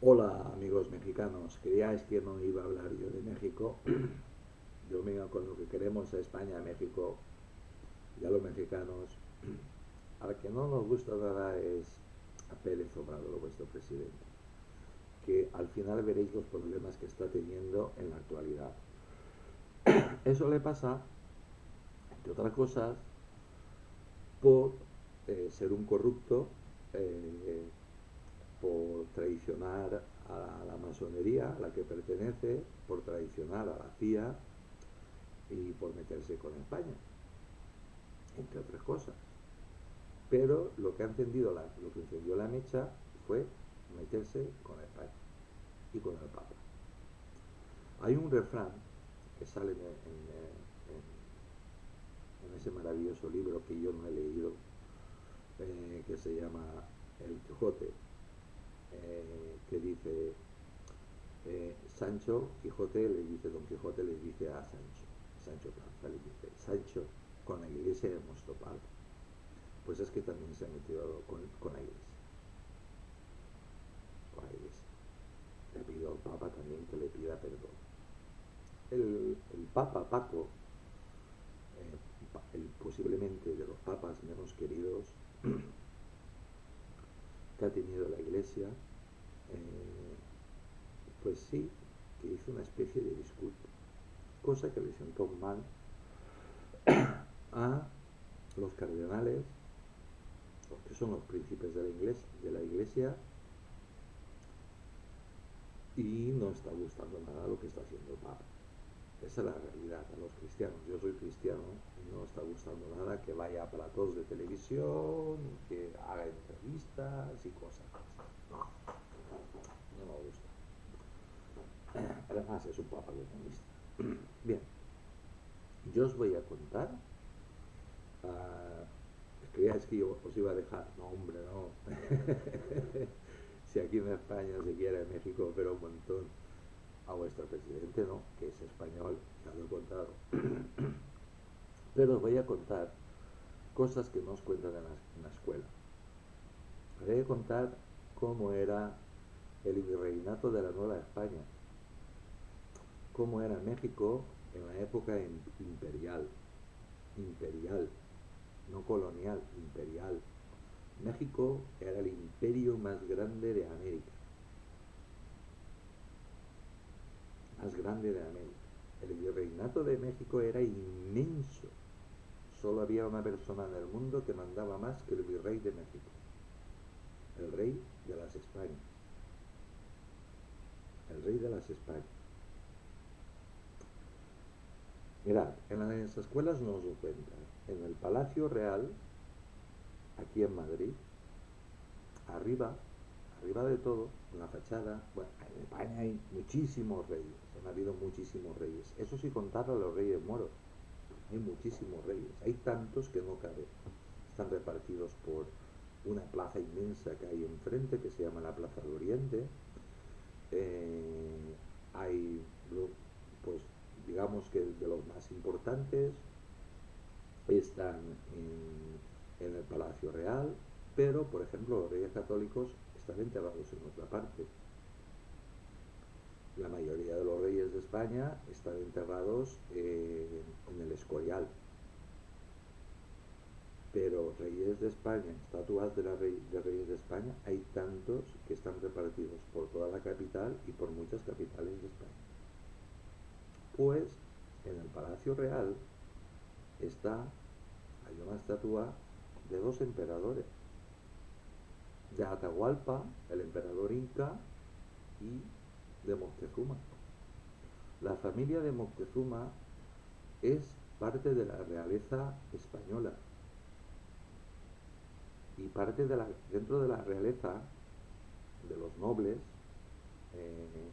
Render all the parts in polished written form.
Hola amigos mexicanos, creíais que no iba a hablar yo de México. Yo vengo con lo que queremos a España, México y a los mexicanos. A la que no nos gusta nada es a Pérez Obrador, vuestro presidente, que al final veréis los problemas que está teniendo en la actualidad. Eso le pasa, entre otras cosas, por ser un corrupto, eh, por traicionar a la masonería a la que pertenece, por traicionar a la CIA y por meterse con España, entre otras cosas. Pero lo que encendió la mecha fue meterse con España y con el Papa. Hay un refrán que sale en ese maravilloso libro que yo no he leído, que se llama El Quijote, que dice Sancho Quijote le dice, Don Quijote le dice a Sancho Panza le dice, Sancho, con la iglesia hemos topado. Pues es que también se ha metido con la iglesia, con la iglesia. Le pido al Papa también que le pida perdón. El Papa Paco, posiblemente de los papas menos queridos que ha tenido la iglesia, pues sí, que hizo una especie de disculpa, cosa que le sentó mal a los cardenales, que son los príncipes de la iglesia, y no está gustando nada lo que está haciendo el Papa. Esa es la realidad a los cristianos. Yo soy cristiano y no está gustando nada que vaya a platos de televisión, que haga entrevistas y cosas. No, no me gusta. Además es un papa comunista. Bien, yo os voy a contar. Uh, ¿Creíais que yo os iba a dejar? No, hombre, no. Si aquí en España se quiere, en México, pero un montón. A vuestro presidente no, que es español, ya lo he contado. Pero os voy a contar cosas que no os cuentan en la escuela. Os voy a contar cómo era el virreinato de la Nueva España, cómo era México en la época imperial, imperial, no colonial, imperial. México era el imperio más grande de América, más grande de América. El virreinato de México era inmenso. Solo había una persona en el mundo que mandaba más que el virrey de México, el rey de las Españas, el rey de las Españas. Mirad, en las escuelas no os lo cuentan. En el Palacio Real, aquí en Madrid, arriba, arriba de todo, en la fachada, bueno, en España hay muchísimos reyes, han habido muchísimos reyes. Eso sin contar a los reyes moros. Hay muchísimos reyes, hay tantos que no caben. Están repartidos por una plaza inmensa que hay enfrente, que se llama la Plaza de Oriente. Hay, pues, digamos que de los más importantes están en el Palacio Real, pero, por ejemplo, los reyes católicos están enterrados en otra parte. La mayoría de los reyes de España están enterrados en el Escorial, pero reyes de España, estatuas de reyes de España, hay tantos que están repartidos por toda la capital y por muchas capitales de España. Pues en el Palacio Real hay una estatua de dos emperadores, de Atahualpa, el emperador inca, y de Moctezuma. La familia de Moctezuma es parte de la realeza española y dentro de la realeza de los nobles eh,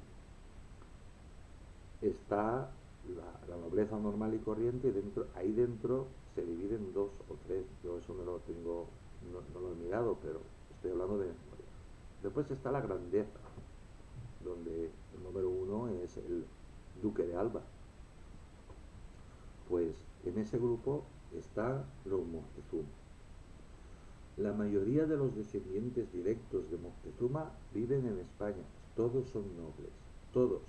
está la nobleza normal y corriente, y ahí dentro se divide en dos o tres. Yo eso no lo he mirado, pero estoy hablando de memoria. Después está la grandeza, donde el número uno es el duque de Alba. Pues en ese grupo están los Moctezuma. La mayoría de los descendientes directos de Moctezuma viven en España. todos son nobles, todos,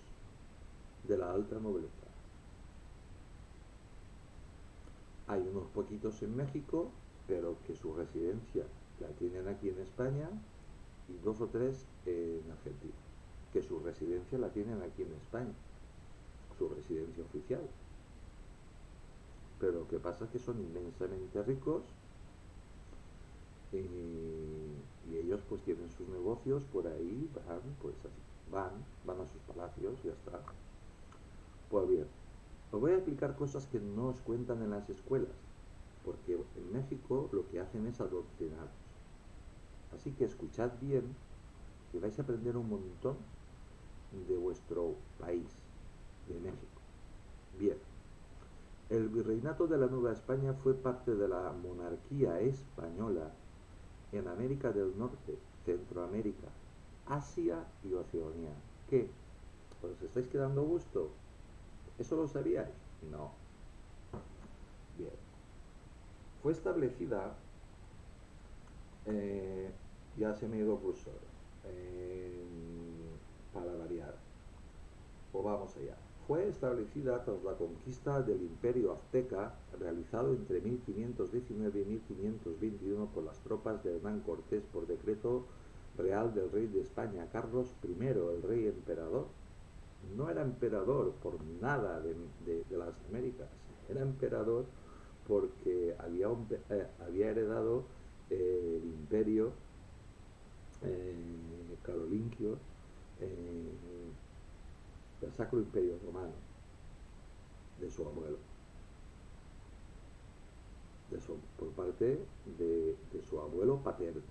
de la alta nobleza. Hay unos poquitos en México, pero que su residencia la tienen aquí en España, y dos o tres en Argentina, que su residencia la tienen aquí en España, su residencia oficial. Pero lo que pasa es que son inmensamente ricos y ellos pues tienen sus negocios por ahí, van, pues así, van a sus palacios y ya está. Pues bien, os voy a explicar cosas que no os cuentan en las escuelas, porque en México lo que hacen es adoctrinaros. Así que escuchad bien, que vais a aprender un montón de vuestro país, de México. Bien, el virreinato de la Nueva España fue parte de la monarquía española en América del Norte, Centroamérica, Asia y Oceanía. ¿Qué? ¿Os estáis quedando a gusto? ¿Eso lo sabíais? No. Bien. Fue establecida, ya se me ha ido el cursor, para variar, o vamos allá. Fue establecida tras la conquista del Imperio Azteca, realizado entre 1519 y 1521 por las tropas de Hernán Cortés por decreto real del rey de España, Carlos I, el rey emperador. No era emperador por nada de las Américas, era emperador porque había heredado el imperio carolingio, el Sacro Imperio Romano, de su abuelo, por parte de su abuelo paterno,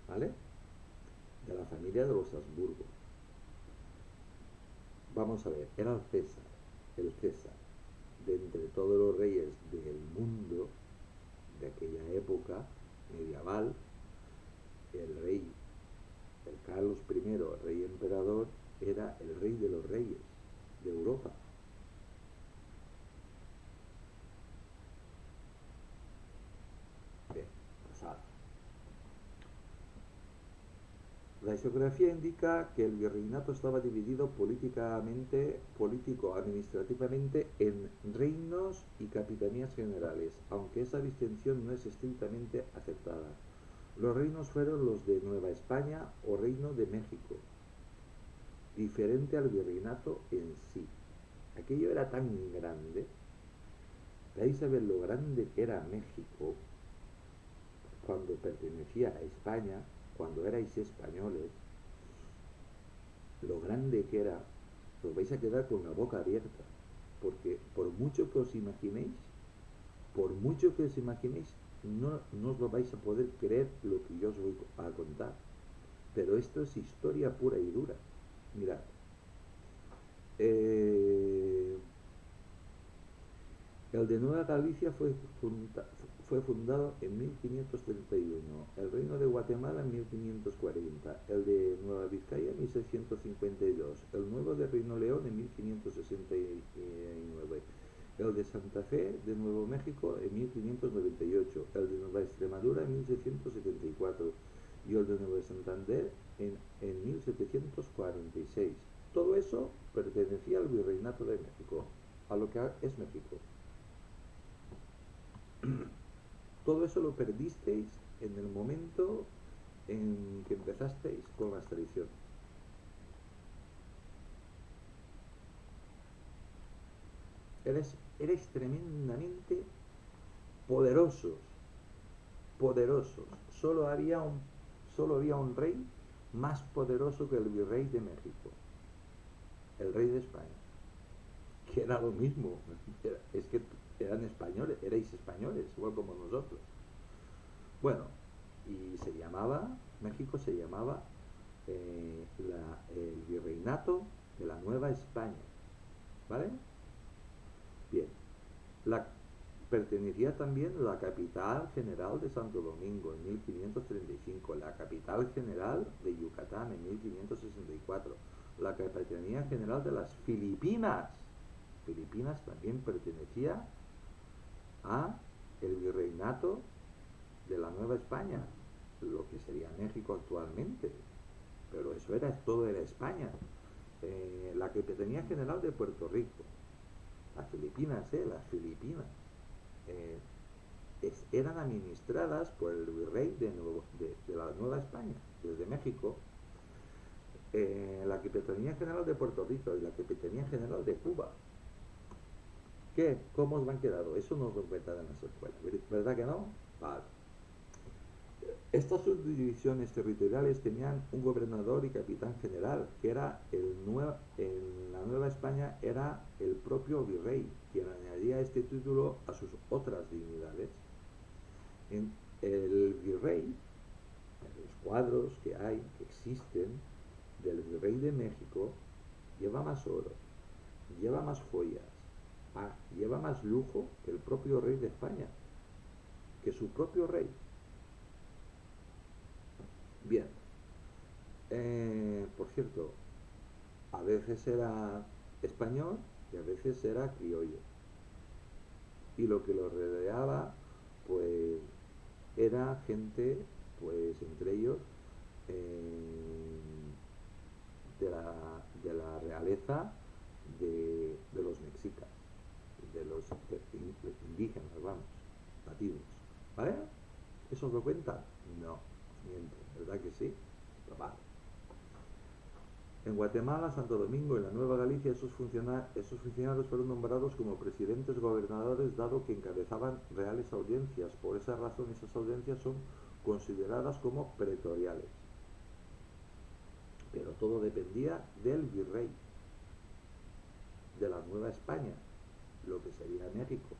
¿vale? De la familia de los Habsburgo. Vamos a ver, era el César, de entre todos los reyes del mundo de aquella época medieval, el rey, el Carlos I, el rey emperador, era el rey de los reyes de Europa. Bien, pasad. La geografía indica que el virreinato estaba dividido político-administrativamente en reinos y capitanías generales, aunque esa distinción no es estrictamente aceptada. Los reinos fueron los de Nueva España o Reino de México, diferente al virreinato en sí. Aquello era tan grande, vais a ver lo grande que era México cuando pertenecía a España, cuando erais españoles, lo grande que era, os vais a quedar con la boca abierta, porque por mucho que os imaginéis, no os lo vais a poder creer lo que yo os voy a contar. Pero esto es historia pura y dura. Mirad, el de Nueva Galicia fue fundado en 1531, el Reino de Guatemala en 1540, el de Nueva Vizcaya en 1652, el Nuevo de Reino León en 1569, el de Santa Fe de Nuevo México en 1598, el de Nueva Extremadura en 1674 y el de Nueva Santander en 1746. Todo eso pertenecía al Virreinato de México, a lo que es México. Todo eso lo perdisteis en el momento en que empezasteis con las tradiciones. Erais tremendamente poderosos, poderosos. Solo había un rey más poderoso que el virrey de México, el rey de España, que era lo mismo. Es que eran españoles, erais españoles, igual como nosotros. Bueno, y México se llamaba el Virreinato de la Nueva España, ¿vale? Bien, pertenecía también la capital general de Santo Domingo en 1535, la capital general de Yucatán en 1564, la capitanía general de las Filipinas. Filipinas también pertenecía a el virreinato de la Nueva España, lo que sería México actualmente, pero eso esto era todo era España. La Capitanía General de Puerto Rico, las Filipinas, eh, eran administradas por el virrey de la Nueva España, desde México. La Capitanía General de Puerto Rico y la Capitanía General de Cuba. ¿Qué? ¿Cómo os han quedado? Eso no os lo cuentan en las escuelas, ¿verdad que no? Vale. Estas subdivisiones territoriales tenían un gobernador y capitán general, que era en la Nueva España era el propio virrey, quien añadía este título a sus otras dignidades. El virrey, en los cuadros que hay, que existen, del virrey de México, lleva más oro, lleva más joyas, lleva más lujo que el propio rey de España, que su propio rey. Bien, por cierto, a veces era español y a veces era criollo. Y lo que lo rodeaba, pues, era gente, pues, entre ellos, eh, de la realeza de los mexicas, de los indígenas, vamos, nativos. ¿Vale? ¿Eso os lo cuentan? No, miente, ¿verdad que sí? Pero vale. En Guatemala, Santo Domingo y la Nueva Galicia, esos funcionarios fueron nombrados como presidentes gobernadores, dado que encabezaban reales audiencias. Por esa razón, esas audiencias son consideradas como pretoriales. Pero todo dependía del virrey de la Nueva España, lo que sería México.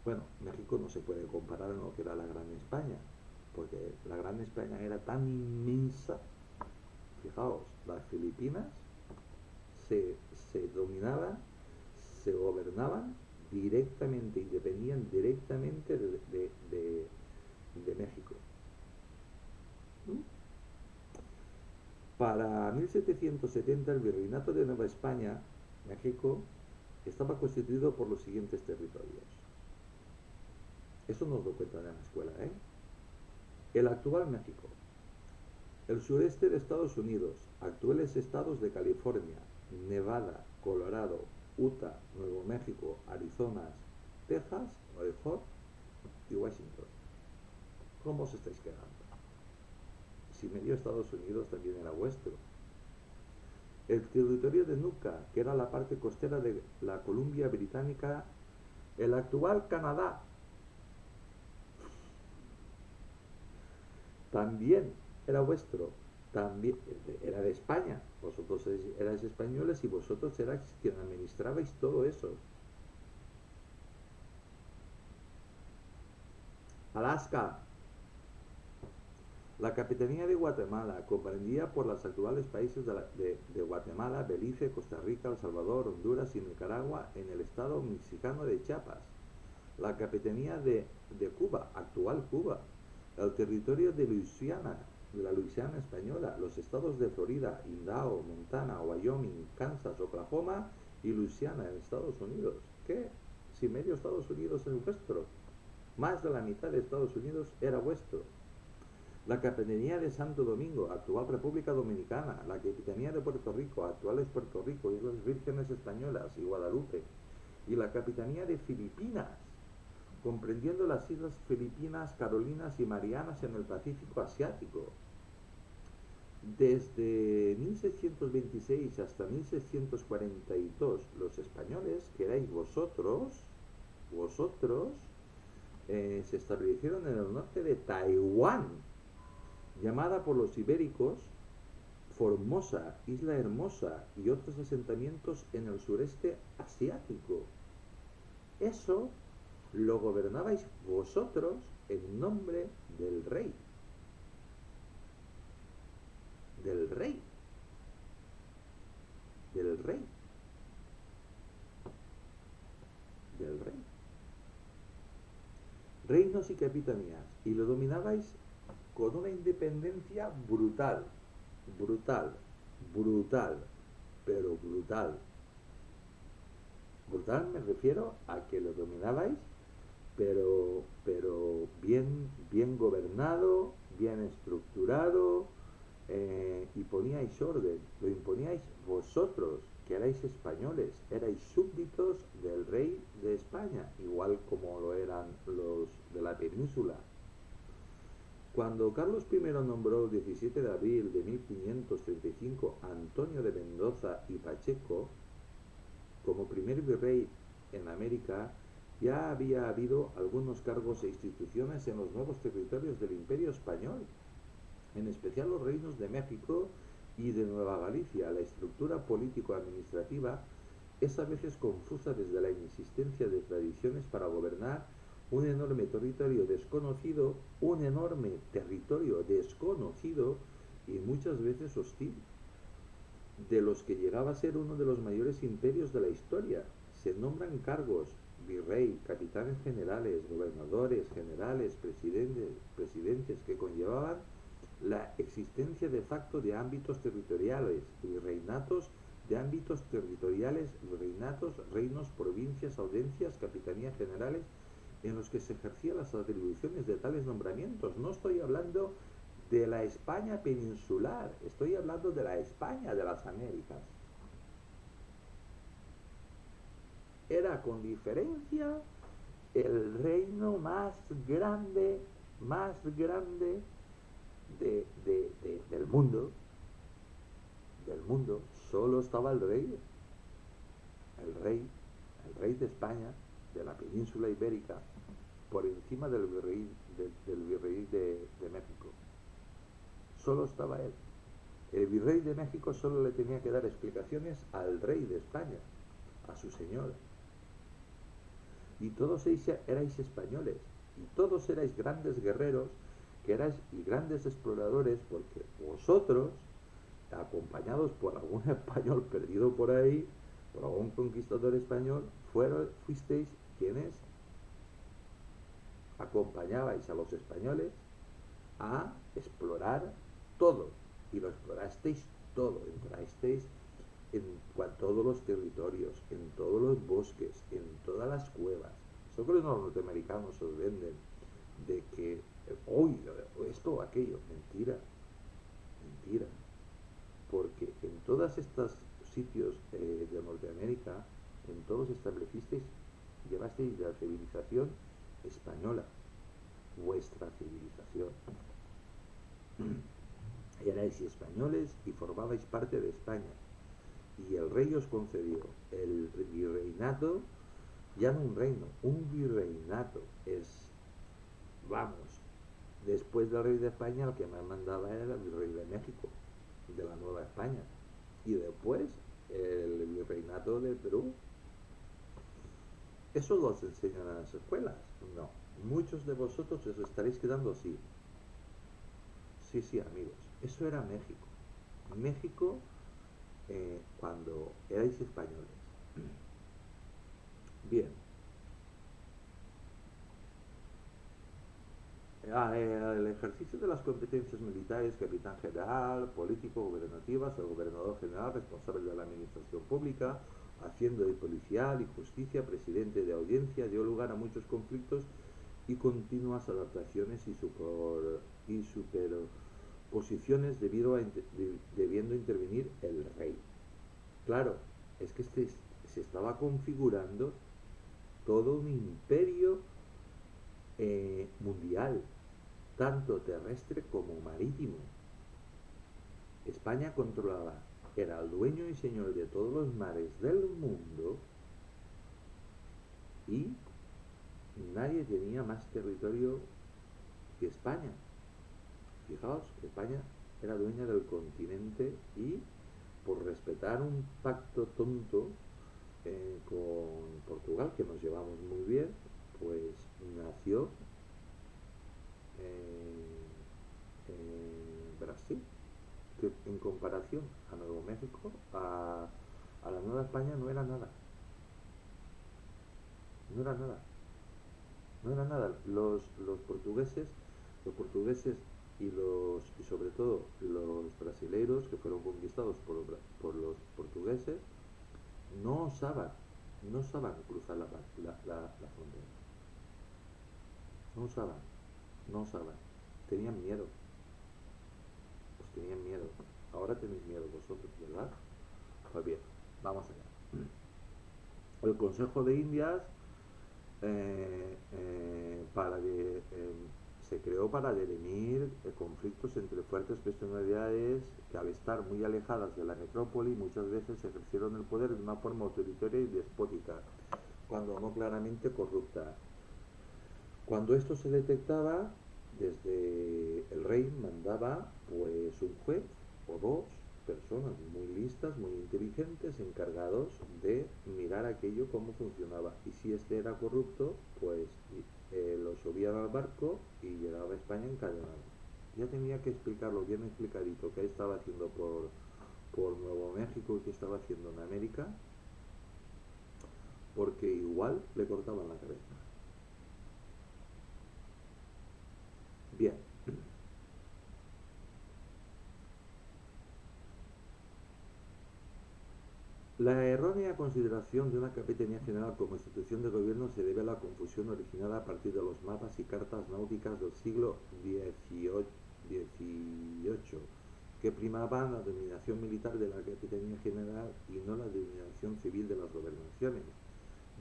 Bueno, México no se puede comparar en lo que era la Gran España, porque la Gran España era tan inmensa. Fijaos, las Filipinas se dominaban, se gobernaban directamente y dependían directamente de México. Para 1770 el Virreinato de Nueva España, México, estaba constituido por los siguientes territorios. Eso nos lo cuentan en la escuela, ¿eh? El actual México, el sureste de Estados Unidos, actuales estados de California, Nevada, Colorado, Utah, Nuevo México, Arizona, Texas, Oregon y Washington. ¿Cómo os estáis quedando? Si medio Estados Unidos también era vuestro. El territorio de Nuca, que era la parte costera de la Columbia Británica, el actual Canadá, también era vuestro, también era de España. Vosotros erais españoles y vosotros erais quien administrabais todo eso. Alaska, la Capitanía de Guatemala, comprendía por los actuales países de Guatemala, Belice, Costa Rica, El Salvador, Honduras y Nicaragua en el estado mexicano de Chiapas. La Capitanía de Cuba, actual Cuba, el territorio de Luisiana, de la Luisiana española, los estados de Florida, Idaho, Montana, Wyoming, Kansas, Oklahoma y Luisiana en Estados Unidos. ¿Qué? Si medio Estados Unidos es vuestro, más de la mitad de Estados Unidos era vuestro. La Capitanía de Santo Domingo, actual República Dominicana, la Capitanía de Puerto Rico, actuales Puerto Rico, Islas Vírgenes Españolas y Guadalupe, y la Capitanía de Filipinas, comprendiendo las islas Filipinas, Carolinas y Marianas en el Pacífico Asiático. Desde 1626 hasta 1642, los españoles, que erais vosotros, se establecieron en el norte de Taiwán, llamada por los ibéricos Formosa, Isla Hermosa y otros asentamientos en el sureste asiático. Eso lo gobernabais vosotros en nombre del rey. Del rey. Del rey. Del rey. Reinos y capitanías. Y lo dominabais con una independencia brutal. Brutal. Brutal. Pero brutal. Brutal me refiero a que lo dominabais, pero bien gobernado, bien estructurado, y poníais orden, lo imponíais vosotros, que erais españoles, erais súbditos del rey de España, igual como lo eran los de la península. Cuando Carlos I nombró el 17 de abril de 1535 a Antonio de Mendoza y Pacheco como primer virrey en América, ya había habido algunos cargos e instituciones en los nuevos territorios del Imperio Español, en especial los reinos de México y de Nueva Galicia. La estructura político-administrativa es a veces confusa desde la inexistencia de tradiciones para gobernar un enorme territorio desconocido y muchas veces hostil, de los que llegaba a ser uno de los mayores imperios de la historia. Se nombran cargos: virrey, capitanes generales, gobernadores, generales, presidentes, que conllevaban la existencia de facto de ámbitos territoriales, virreinatos de ámbitos territoriales, virreinatos, reinos, provincias, audiencias, capitanías generales, en los que se ejercían las atribuciones de tales nombramientos. No estoy hablando de la España peninsular, estoy hablando de la España de las Américas. Era con diferencia el reino más grande del mundo. Solo estaba el rey, el rey de España, de la península ibérica, por encima del virrey de México. Solo estaba él. El virrey de México solo le tenía que dar explicaciones al rey de España, a su señor. Y todos erais españoles, y todos erais grandes guerreros, que erais y grandes exploradores, porque vosotros, acompañados por algún español perdido por ahí, por algún conquistador español, fuisteis quienes acompañabais a los españoles a explorar todo, y lo explorasteis todo, entrasteis en todos los territorios, en todos los bosques, en todas las cuevas. Eso que los norteamericanos os venden, de que hoy esto o aquello, mentira, mentira, porque en todos estos sitios de Norteamérica, en todos establecisteis, llevasteis la civilización española, vuestra civilización. Erais españoles y formabais parte de España. Y el rey os concedió el virreinato, ya no un reino, un virreinato. Vamos, después del rey de España, el que más mandaba era el virrey de México, de la Nueva España. Y después el virreinato de Perú. ¿Eso lo enseñan en las escuelas? No. Muchos de vosotros os estaréis quedando así. Sí, sí, amigos. Eso era México. México cuando erais españoles. Bien. El ejercicio de las competencias militares: capitán general, político, gubernativas, el gobernador general, responsable de la administración pública, hacienda y policial y justicia, presidente de audiencia, dio lugar a muchos conflictos y continuas adaptaciones y superposiciones debiendo intervenir el rey. Claro, es que se estaba configurando todo un imperio mundial, tanto terrestre como marítimo. España controlaba, era el dueño y señor de todos los mares del mundo, y nadie tenía más territorio que España. Fijaos que España era dueña del continente, y por respetar un pacto tonto con Portugal, que nos llevamos muy bien, pues nació Brasil, que en comparación a Nuevo México, a la Nueva España, no era nada. No era nada. No era nada. Los portugueses y sobre todo los brasileiros, que fueron conquistados por los portugueses, no osaban cruzar la frontera. No osaban. Tenían miedo. Pues tenían miedo. vosotros, ¿verdad? Pues bien, vamos allá. El Consejo de Indias se creó para dirimir conflictos entre fuertes personalidades que, al estar muy alejadas de la metrópoli, muchas veces ejercieron el poder de una forma autoritaria y despótica, cuando no claramente corrupta. Cuando esto se detectaba, desde el rey mandaba pues un juez o dos personas muy listas, muy inteligentes, encargados de mirar aquello cómo funcionaba. Y si este era corrupto, pues lo subían al barco y llegaba a España encadenado. Ya tenía que explicarlo bien explicadito qué estaba haciendo por Nuevo México y qué estaba haciendo en América, porque igual le cortaban la cabeza. Bien, la errónea consideración de una Capitanía General como institución de gobierno se debe a la confusión originada a partir de los mapas y cartas náuticas del siglo XVIII, que primaban la dominación militar de la Capitanía General y no la dominación civil de las gobernaciones.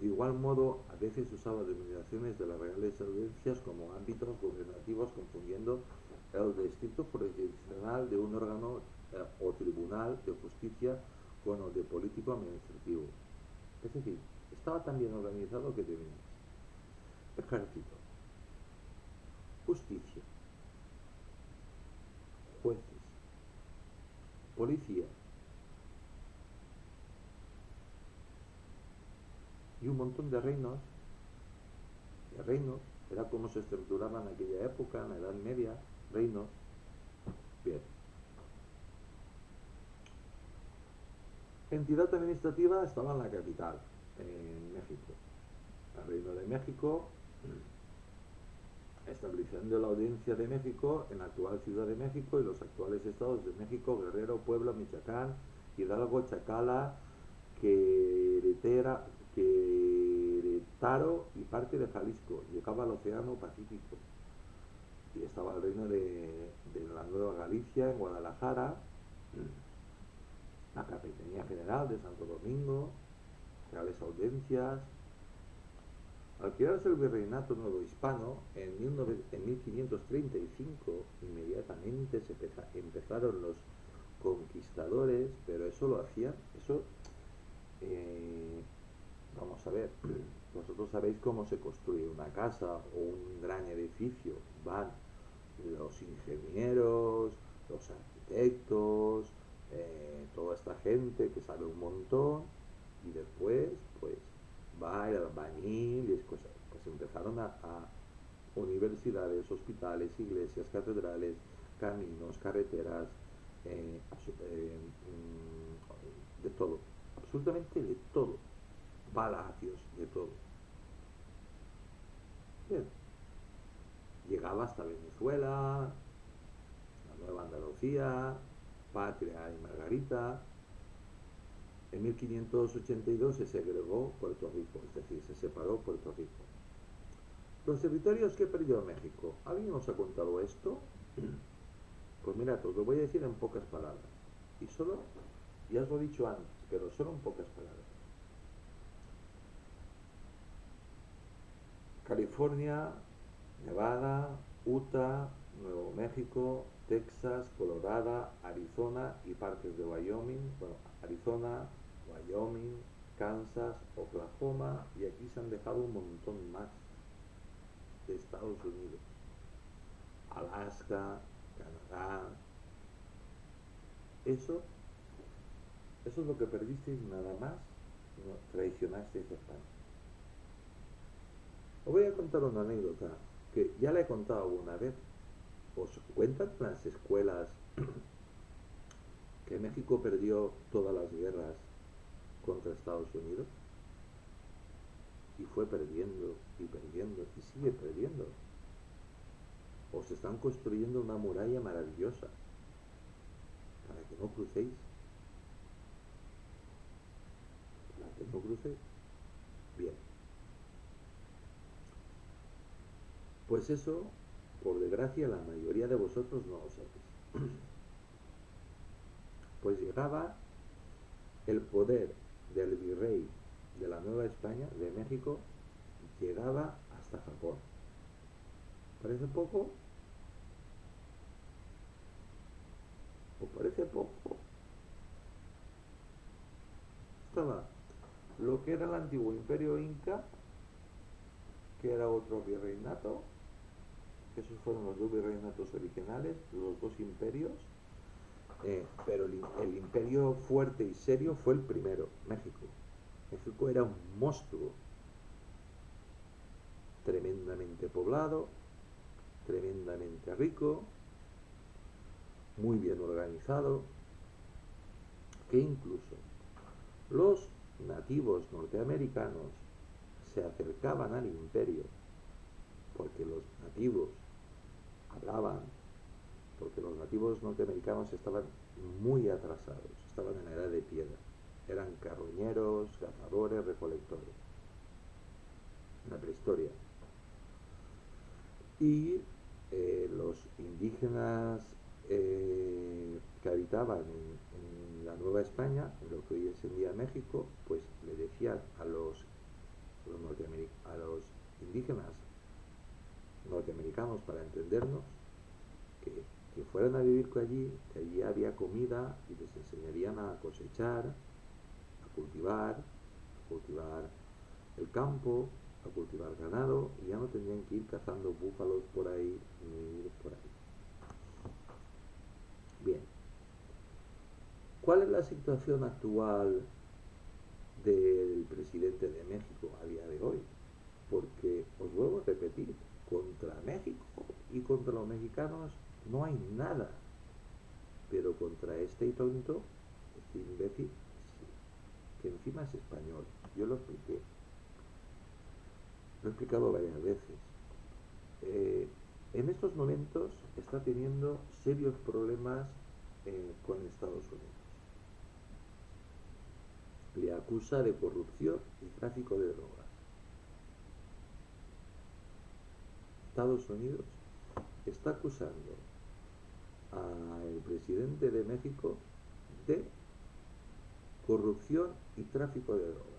De igual modo, a veces usaba denominaciones de las reales audiencias como ámbitos gubernativos, confundiendo el distrito jurisdiccional de un órgano o tribunal de justicia con el de político administrativo. Es decir, estaba tan bien organizado que tenías ejército, justicia, jueces, policía y un montón de reinos, era como se estructuraban en aquella época, en la Edad Media, reinos. Bien. Entidad administrativa estaba en la capital, en México. El Reino de México, estableciendo la Audiencia de México en la actual Ciudad de México y los actuales estados de México, Guerrero, Puebla, Michoacán, Hidalgo, Chacala, Querétaro y parte de Jalisco. Llegaba al Océano Pacífico. Y estaba el reino de la Nueva Galicia en Guadalajara, la Capitanía General de Santo Domingo, reales audiencias. Al crearse el virreinato nuevo hispano en 1535, inmediatamente empezaron los conquistadores, pero eso lo hacían, eh, vamos a ver, vosotros sabéis cómo se construye una casa o un gran edificio. Van los ingenieros, los arquitectos, toda esta gente que sabe un montón, y después pues va el albañil y pues empezaron a universidades, hospitales, iglesias, catedrales, caminos, carreteras, de todo, absolutamente de todo, palacios, de todo. Bien, llegaba hasta Venezuela, la Nueva Andalucía, Patria y Margarita. En 1582 se segregó Puerto Rico, es decir, se separó Puerto Rico. Los territorios que perdió México. ¿Alguien nos ha contado esto? Pues mira, os lo voy a decir en pocas palabras. Y solo, ya os lo he dicho antes, pero solo en pocas palabras. California, Nevada, Utah, Nuevo México, Texas, Colorado, Arizona y partes de Wyoming. Bueno, Arizona, Wyoming, Kansas, Oklahoma, y aquí se han dejado un montón más de Estados Unidos. Alaska, Canadá. Eso es lo que perdisteis nada más, no traicionasteis a España. Os voy a contar una anécdota que ya la he contado alguna vez. Os cuentan las escuelas que México perdió todas las guerras contra Estados Unidos, y fue perdiendo y perdiendo y sigue perdiendo. Os están construyendo una muralla maravillosa para que no crucéis, para que no crucéis. Bien, pues eso, por desgracia, la mayoría de vosotros no lo sabéis. pues llegaba el poder del virrey de la Nueva España, de México, llegaba hasta Japón. ¿Parece poco? ¿O parece poco? Estaba lo que era el antiguo imperio inca, que era otro virreinato, que esos fueron los dos virreinatos originales, los dos imperios, pero el imperio fuerte y serio fue el primero, México. México era un monstruo, tremendamente poblado, tremendamente rico, muy bien organizado, que incluso los nativos norteamericanos se acercaban al imperio porque los nativos hablaban, porque los nativos norteamericanos estaban muy atrasados, estaban en la edad de piedra, eran carroñeros, cazadores, recolectores, en la prehistoria. Y los indígenas que habitaban en la Nueva España, en lo que hoy es en día México, pues le decían a los indígenas norteamericanos, para entendernos, que fueran a vivir allí, que allí había comida y les enseñarían a cosechar, a cultivar el campo, a cultivar ganado, y ya no tendrían que ir cazando búfalos por ahí ni ir por ahí. Bien, ¿cuál es la situación actual del presidente de México a día de hoy? Porque os vuelvo a repetir, contra México y contra los mexicanos no hay nada, pero contra este tonto, este imbécil, sí, que encima es español. Yo lo expliqué, lo he explicado varias veces. En estos momentos está teniendo serios problemas con Estados Unidos. Le acusa de corrupción y tráfico de drogas. Estados Unidos está acusando al presidente de México de corrupción y tráfico de drogas.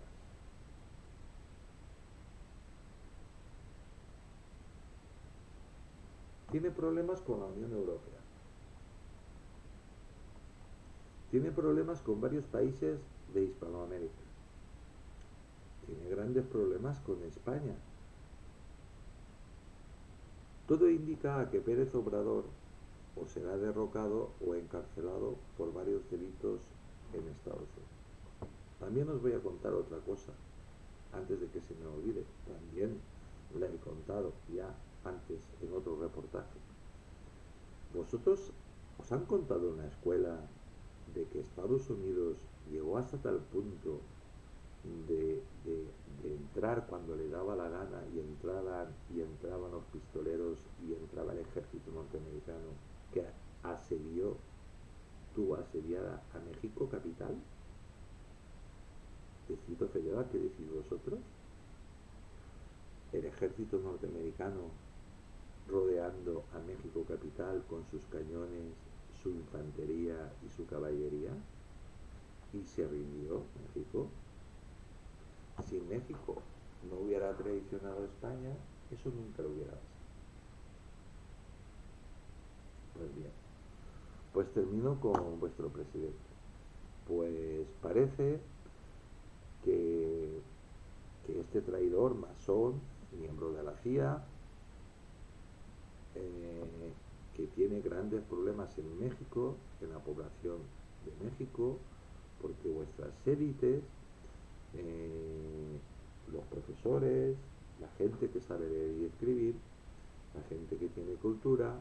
Tiene problemas con la Unión Europea. Tiene problemas con varios países de Hispanoamérica. Tiene grandes problemas con España. Todo indica a que Pérez Obrador o será derrocado o encarcelado por varios delitos en Estados Unidos. También os voy a contar otra cosa, antes de que se me olvide. También la he contado ya antes en otro reportaje. ¿Vosotros os han contado en la escuela de que Estados Unidos llegó hasta tal punto de entrar cuando le daba la gana y entraban los pistoleros y entraba el ejército norteamericano, que tuvo asediada a México capital? Distrito Federal, ¿qué decís vosotros? El ejército norteamericano rodeando a México capital con sus cañones, su infantería y su caballería, y se rindió México. Si México no hubiera traicionado a España, eso nunca lo hubiera pasado. Pues bien, pues termino con vuestro presidente. Pues parece que este traidor, masón, miembro de la CIA, que tiene grandes problemas en México, en la población de México, porque vuestras élites, los profesores, la gente que sabe leer y escribir, la gente que tiene cultura,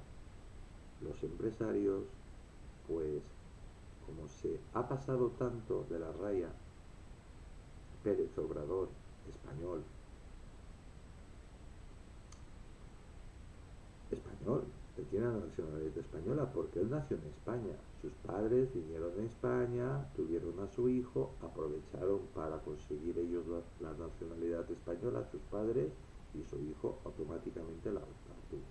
los empresarios, pues como se ha pasado tanto de la raya Pérez Obrador, español, él tiene la nacionalidad española porque él nació en España. Sus padres vinieron a España, tuvieron a su hijo, aprovecharon para conseguir ellos la nacionalidad española, sus padres, y su hijo automáticamente la obtuvo.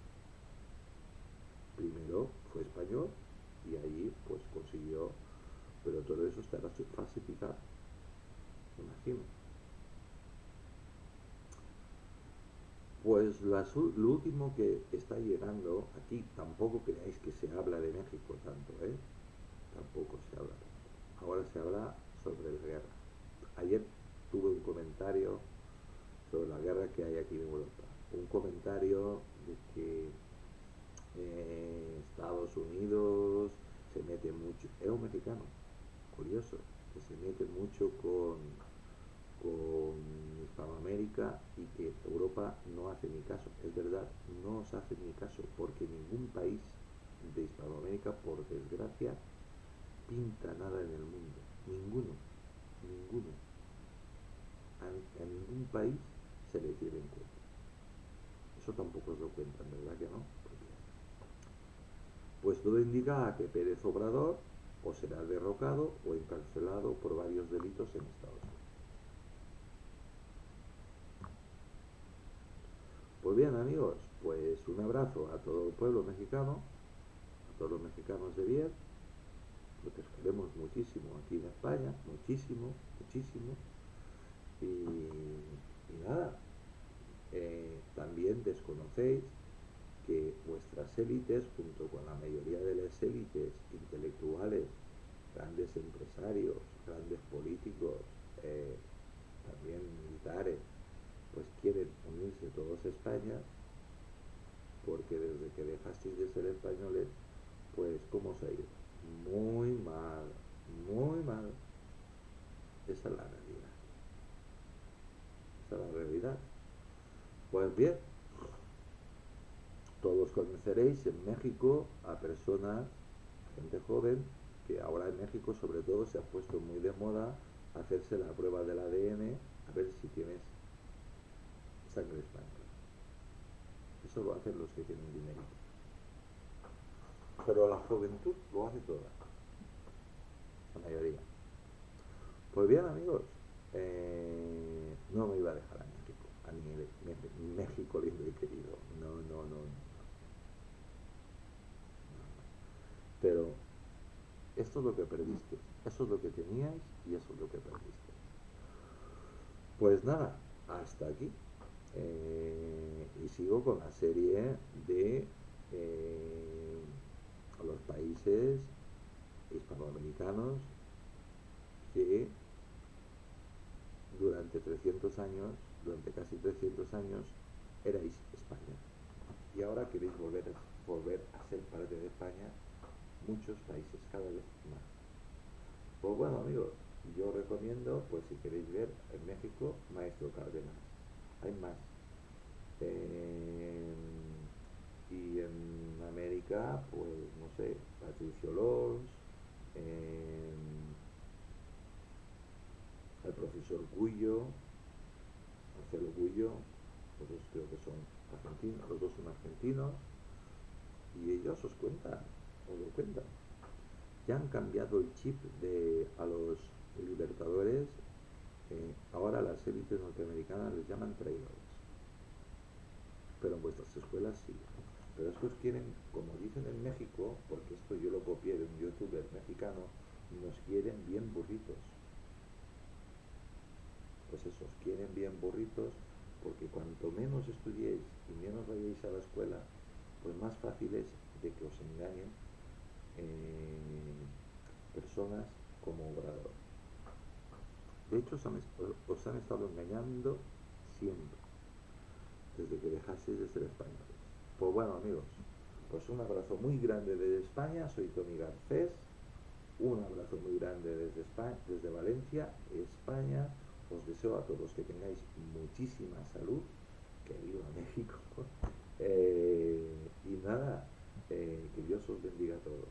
Primero fue español y allí pues consiguió, pero Pues lo último que está llegando aquí, tampoco creáis que se habla de México tanto, ¿eh? Tampoco se habla tanto. Ahora se habla sobre la guerra. Ayer tuve un comentario sobre la guerra que hay aquí en Europa. Un comentario de que Estados Unidos se mete mucho. Era un mexicano, curioso, que se mete mucho con Hispanoamérica y que Europa no hace ni caso. Es verdad, no os hace ni caso porque ningún país de Hispanoamérica, por desgracia, pinta nada en el mundo. Ninguno, ninguno. A ningún país se le tiene en cuenta. Eso tampoco os lo cuentan, ¿verdad que no? Pues todo indica a que Pérez Obrador o será derrocado o encarcelado por varios delitos en Estados Unidos. Pues bien, amigos, pues un abrazo a todo el pueblo mexicano, a todos los mexicanos de bien, porque os queremos muchísimo aquí en España, muchísimo, muchísimo. Y nada, también desconocéis que vuestras élites, junto con la mayoría de las élites intelectuales, grandes empresarios, grandes políticos, también militares, pues quieren unirse todos a España, porque desde que dejasteis de ser españoles, pues ¿cómo os ha ido? Muy mal, muy mal. Esa es la realidad. Esa es la realidad. Pues bien, todos conoceréis en México a personas, gente joven, que ahora en México sobre todo se ha puesto muy de moda hacerse la prueba del ADN a ver si tienes sangre española. Eso lo hacen los que tienen dinero. Pero la juventud lo hace toda, la mayoría. Pues bien, amigos, no me iba a dejar a México, a mi México lindo y querido. No, no, no, no. Pero esto es lo que perdiste, eso es lo que teníais y eso es lo que perdiste. Pues nada, hasta aquí. Y sigo con la serie de los países hispanoamericanos que durante 300 años, durante casi 300 años, erais España. Y ahora queréis volver a ser parte de España, muchos países, cada vez más. Pues bueno, amigos, yo recomiendo, pues si queréis ver, en México, Maestro Cárdenas. Hay más. Eh, y en América, pues no sé, Patricio Lons, eh, el profesor Gullo, Marcelo Gullo, los dos creo que son argentinos, los dos son argentinos, y ellos os lo cuentan. Ya han cambiado el chip a los libertadores, ahora las élites norteamericanas les llaman traidores, pero en vuestras escuelas sí. Pero estos quieren, como dicen en México, porque esto yo lo copié de un youtuber mexicano, nos quieren bien burritos. Pues eso, os quieren bien burritos, porque cuanto menos estudiéis y menos vayáis a la escuela, pues más fácil es de que os engañen personas como Obrador. De hecho, os han estado engañando siempre, desde que dejasteis de ser españoles. Pues bueno, amigos, pues un abrazo muy grande desde España, soy Tony Garcés, un abrazo muy grande desde España, desde Valencia, España. Os deseo a todos que tengáis muchísima salud, que viva México, y nada, que Dios os bendiga a todos.